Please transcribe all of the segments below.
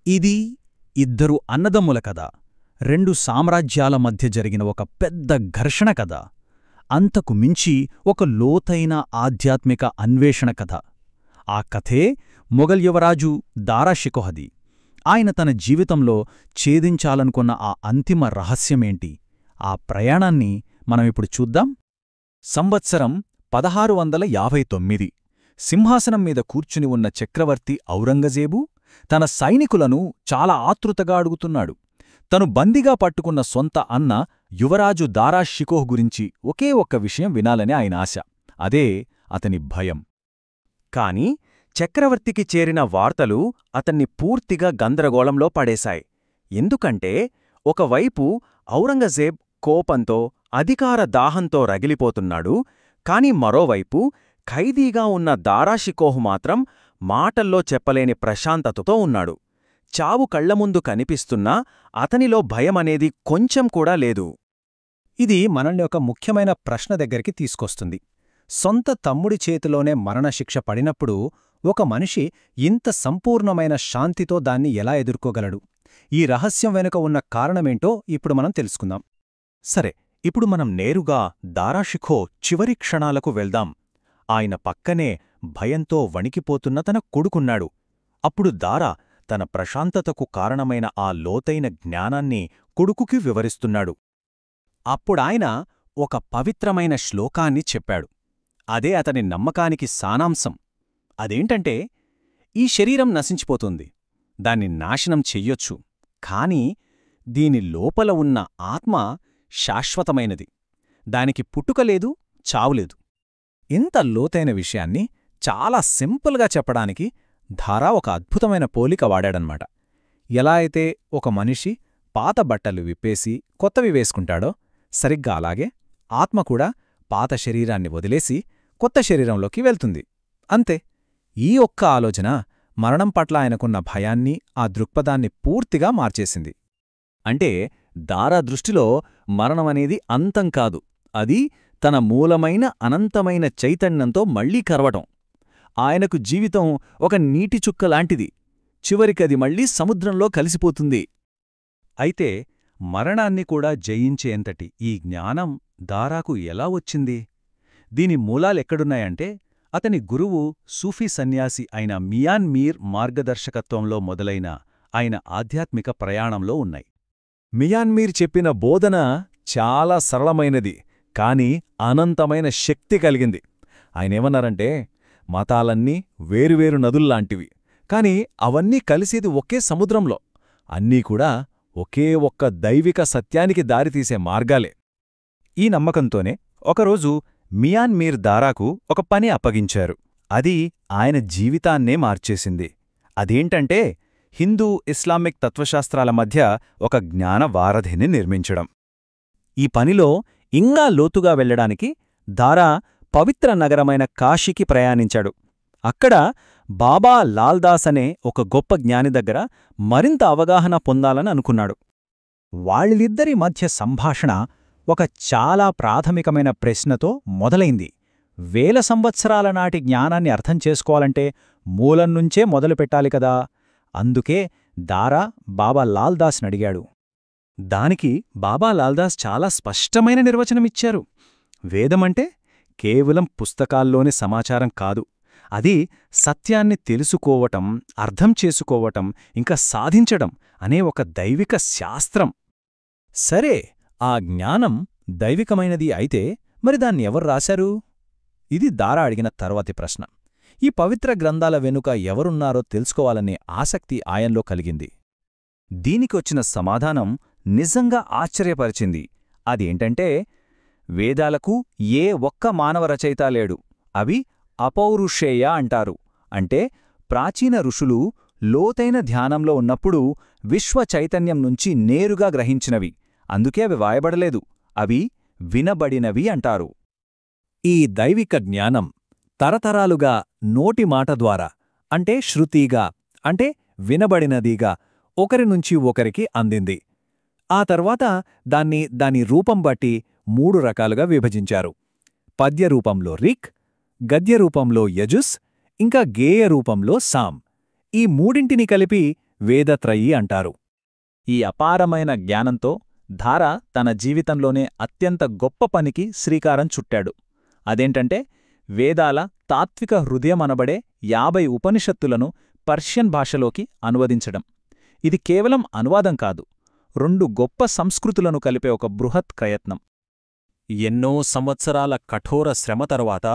ఇది ఇద్దరు అన్నదమ్ముల కథ. రెండు సామ్రాజ్యాల మధ్య జరిగిన ఒక పెద్ద ఘర్షణ కథ. అంతకు మించి ఒక లోతైన ఆధ్యాత్మిక అన్వేషణ కథ. ఆ కథే మొఘల్ యువరాజు దారా షికోహది. ఆయన తన జీవితంలో ఛేదించాలనుకున్న ఆ అంతిమ రహస్యమేంటి? ఆ ప్రయాణాన్ని మనమిప్పుడు చూద్దాం. సంవత్సరం 1659. సింహాసనం మీద కూర్చుని ఉన్న చక్రవర్తి ఔరంగజేబు తన సైనికులను చాలా ఆతృతగా అడుగుతున్నాడు. తను బందీగా పట్టుకున్న సొంత అన్న యువరాజు దారా షికోహ్ గురించి ఒకే ఒక్క విషయం వినాలని ఆయన ఆశ. అదే అతని భయం. కాని చక్రవర్తికి చేరిన వార్తలు అతన్ని పూర్తిగా గందరగోళంలో పడేశాయి. ఎందుకంటే ఒకవైపు ఔరంగజేబ్ కోపంతో, అధికార దాహంతో రగిలిపోతున్నాడు. కాని మరోవైపు ఖైదీగా ఉన్న దారా షికోహ్ మాత్రం మాటల్లో చెప్పలేని ప్రశాంతతతో ఉన్నాడు. చావు కళ్లముందు కనిపిస్తున్నా అతనిలో భయమనేది కొంచెం కూడా లేదు. ఇది మనల్ని ఒక ముఖ్యమైన ప్రశ్న దగ్గరికి తీసుకొస్తుంది. సొంత తమ్ముడి చేతిలోనే మరణశిక్ష పడినప్పుడు ఒక మనిషి ఇంత సంపూర్ణమైన శాంతితో దాన్ని ఎలా ఎదుర్కోగలడు? ఈ రహస్యం వెనుక ఉన్న కారణమేంటో ఇప్పుడు మనం తెలుసుకుందాం. సరే, ఇప్పుడు మనం నేరుగా దారా షికోహ్ చివరి క్షణాలకు వెళ్దాం. ఆయన పక్కనే భయంతో వణికిపోతున్న తన కొడుకున్నాడు. అప్పుడు దారా తన ప్రశాంతతకు కారణమైన ఆ లోతైన జ్ఞానాన్ని కొడుకుకి వివరిస్తున్నాడు. అప్పుడాయన ఒక పవిత్రమైన శ్లోకాన్ని చెప్పాడు. అదే అతని నమ్మకానికి సానాంశం. అదేంటంటే, ఈ శరీరం నశించిపోతుంది, దాన్ని నాశనం చెయ్యొచ్చు, కాని దీని లోపల ఉన్న ఆత్మ శాశ్వతమైనది. దానికి పుట్టుకలేదు, చావులేదు. ఇంత లోతైన విషయాన్ని చాలా సింపుల్గా చెప్పడానికి దారా ఒక అద్భుతమైన పోలిక వాడాడనమాట. ఎలా అయితే ఒక మనిషి పాత బట్టలు విప్పేసి కొత్తవి వేసుకుంటాడో, సరిగ్గా అలాగే ఆత్మ కూడా పాత శరీరాన్ని వదిలేసి కొత్త శరీరంలోకి వెళ్తుంది. అంతే. ఈ ఒక్క ఆలోచన మరణం పట్ల ఆయనకున్న భయాన్ని, ఆ దృక్పథాన్ని పూర్తిగా మార్చేసింది. అంటే దారా దృష్టిలో మరణమనేది అంతం కాదు, అది తన మూలమైన అనంతమైన చైతన్యంతో మళ్లీ కరవటం. ఆయనకు జీవితం ఒక నీటి చుక్కలాంటిది. చివరికది మళ్లీ సముద్రంలో కలిసిపోతుంది. అయితే మరణాన్ని కూడా జయించేంతటి ఈ జ్ఞానం దారాకు ఎలా వచ్చింది? దీని మూలాలెక్కడున్నాయంటే, అతని గురువు సూఫీ సన్యాసి అయిన మియాన్ మీర్ మార్గదర్శకత్వంలో మొదలైన ఆయన ఆధ్యాత్మిక ప్రయాణంలో ఉన్నాయి. మియాన్ మీర్ చెప్పిన బోధన చాలా సరళమైనది, కాని అనంతమైన శక్తి కలిగింది. ఆయనేమన్నారంటే, మతాలన్నీ వేరువేరు నదుల్లాంటివి, కాని అవన్నీ కలిసేది ఒకే సముద్రంలో. అన్నీ కూడా ఒకే ఒక్క దైవిక సత్యానికి దారితీసే మార్గాలే. ఈ నమ్మకంతోనే ఒకరోజు మియాన్ మీర్ దారాకు ఒక పని అప్పగించారు. అది ఆయన జీవితాన్నే మార్చేసింది. అదేంటంటే, హిందూ, ఇస్లామిక్ తత్వశాస్త్రాల మధ్య ఒక జ్ఞాన వారధిని నిర్మించడం. ఈ పనిలో ఇంకా లోతుగా వెళ్లడానికి దారా పవిత్ర నగరమైన కాశీకి ప్రయాణించాడు. అక్కడ బాబా లాల్దాస్ అనే ఒక గొప్ప జ్ఞాని దగ్గర మరింత అవగాహన పొందాలని అనుకున్నాడు. వాళ్ళిద్దరి మధ్య సంభాషణ ఒక చాలా ప్రాథమికమైన ప్రశ్నతో మొదలైంది. వేల సంవత్సరాల నాటి జ్ఞానాన్ని అర్థం చేసుకోవాలంటే మూలం నుంచే మొదలుపెట్టాలి కదా. అందుకే దారా బాబా లాల్దాస్నడిగాడు. దానికి బాబా లాల్దాస్ చాలా స్పష్టమైన నిర్వచనమిచ్చారు. వేదమంటే కేవలం పుస్తకాల్లోని సమాచారం కాదు, అది సత్యాన్ని తెలుసుకోవటం, అర్థం చేసుకోవటం, ఇంకా సాధించడం అనే ఒక దైవిక శాస్త్రం. సరే, ఆ జ్ఞానం దైవికమైనది అయితే మరి దాన్ని ఎవరు రాశారు? ఇది దారా అడిగిన తర్వాతి ప్రశ్న. ఈ పవిత్ర గ్రంథాల వెనుక ఎవరున్నారో తెలుసుకోవాలనే ఆసక్తి ఆయన్లో కలిగింది. దీనికొచ్చిన సమాధానం నిజంగా ఆశ్చర్యపరిచింది. అదేంటంటే, వేదాలకు ఏ ఒక్క మానవ రచయిత లేడు. అవి అపౌరుషేయ అంటారు. అంటే ప్రాచీన ఋషులు లోతైన ధ్యానంలో ఉన్నప్పుడు విశ్వ చైతన్యం నుంచి నేరుగా గ్రహించినవి. అందుకే అవి వాయబడలేదు, అవి వినబడినవి అంటారు. ఈ దైవిక జ్ఞానం తరతరాలుగా నోటి మాట ద్వారా, అంటే శృతిగా, అంటే వినబడినదిగా ఒకరినుంచి ఒకరికి అందింది. ఆ తర్వాత దాని రూపం బట్టి 3 రకాలుగా విభజించారు. పద్యరూపంలో రిక్, గద్యరూపంలో యజుస్, ఇంకా గేయ రూపంలో సామ్. ఈ మూడింటిని కలిపి వేదత్రయీ అంటారు. ఈ అపారమైన జ్ఞానంతో ధార తన జీవితంలోనే అత్యంత గొప్ప పనికి శ్రీకారం చుట్టాడు. అదేంటంటే వేదాల తాత్విక హృదయమనబడే 50 ఉపనిషత్తులను పర్షియన్ భాషలోకి అనువదించడం. ఇది కేవలం అనువాదం కాదు, 2 గొప్ప సంస్కృతులను కలిపే ఒక బృహత్ ప్రయత్నం. ఎన్నో సంవత్సరాల కఠోర శ్రమ తరువాత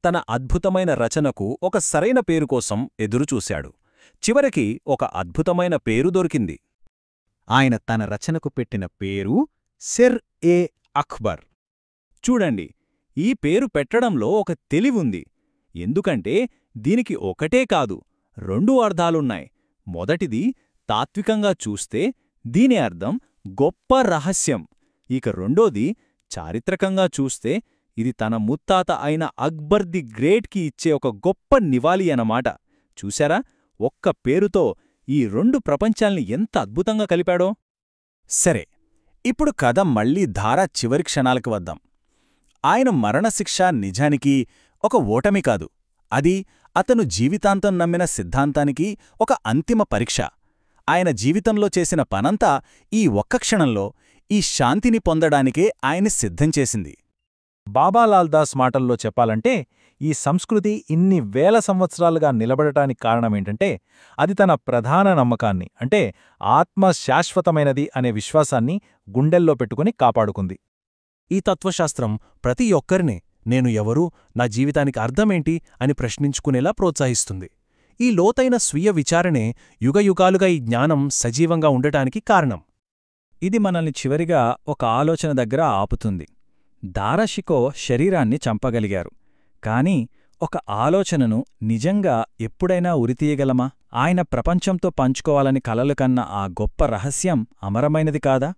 తన అద్భుతమైన రచనకు ఒక సరైన పేరు కోసం ఎదురుచూశాడు. చివరికి ఒక అద్భుతమైన పేరు దొరికింది. ఆయన తన రచనకు పెట్టిన పేరు సిర్-ఎ-అక్బర్. చూడండి, ఈ పేరు పెట్టడంలో ఒక తెలివుంది. ఎందుకంటే దీనికి ఒకటే కాదు, 2 అర్థాలున్నాయి. మొదటిది, తాత్వికంగా చూస్తే దీని అర్థం గొప్ప రహస్యం. ఇక రెండోది, చారిత్రకంగా చూస్తే ఇది తన ముత్తాత అయిన అక్బర్ ది గ్రేట్కి ఇచ్చే ఒక గొప్ప నివాళి అన్నమాట. చూశారా, ఒక్క పేరుతో ఈ 2 ప్రపంచాల్ని ఎంత అద్భుతంగా కలిపాడో. సరే, ఇప్పుడు కథ మళ్లీ ధార చివరి క్షణాలకు వద్దాం. ఆయన మరణశిక్ష నిజానికి ఒక ఓటమి కాదు, అది అతను జీవితాంతం నమ్మిన సిద్ధాంతానికి ఒక అంతిమ పరీక్ష. ఆయన జీవితంలో చేసిన పనంతా ఈ ఒక్క క్షణంలో ఈ శాంతిని పొందడానికే ఆయన్ని సిద్ధం చేసింది. బాబాలాల్ దాస్ మాటల్లో చెప్పాలంటే, ఈ సంస్కృతి ఇన్ని వేల సంవత్సరాలుగా నిలబడటానికి కారణమేంటంటే అది తన ప్రధాన నమ్మకాన్ని, అంటే ఆత్మ శాశ్వతమైనది అనే విశ్వాసాన్ని గుండెల్లో పెట్టుకుని కాపాడుకుంది. ఈ తత్వశాస్త్రం ప్రతి ఒక్కరినే నేను ఎవరు, నా జీవితానికి అర్థమేంటి అని ప్రశ్నించుకునేలా ప్రోత్సహిస్తుంది. ఈ లోతైన స్వీయ విచారణే యుగయుగాలుగా ఈ జ్ఞానం సజీవంగా ఉండటానికి కారణం. ఇది మనల్ని చివరిగా ఒక ఆలోచన దగ్గర ఆపుతుంది. దారాషికో శరీరాన్ని చంపగలిగారు, కాని ఒక ఆలోచనను నిజంగా ఎప్పుడైనా ఉరితీయగలమా? ఆయన ప్రపంచంతో పంచుకోవాలని కలలు కన్న ఆ గొప్ప రహస్యం అమరమైనది కాదా?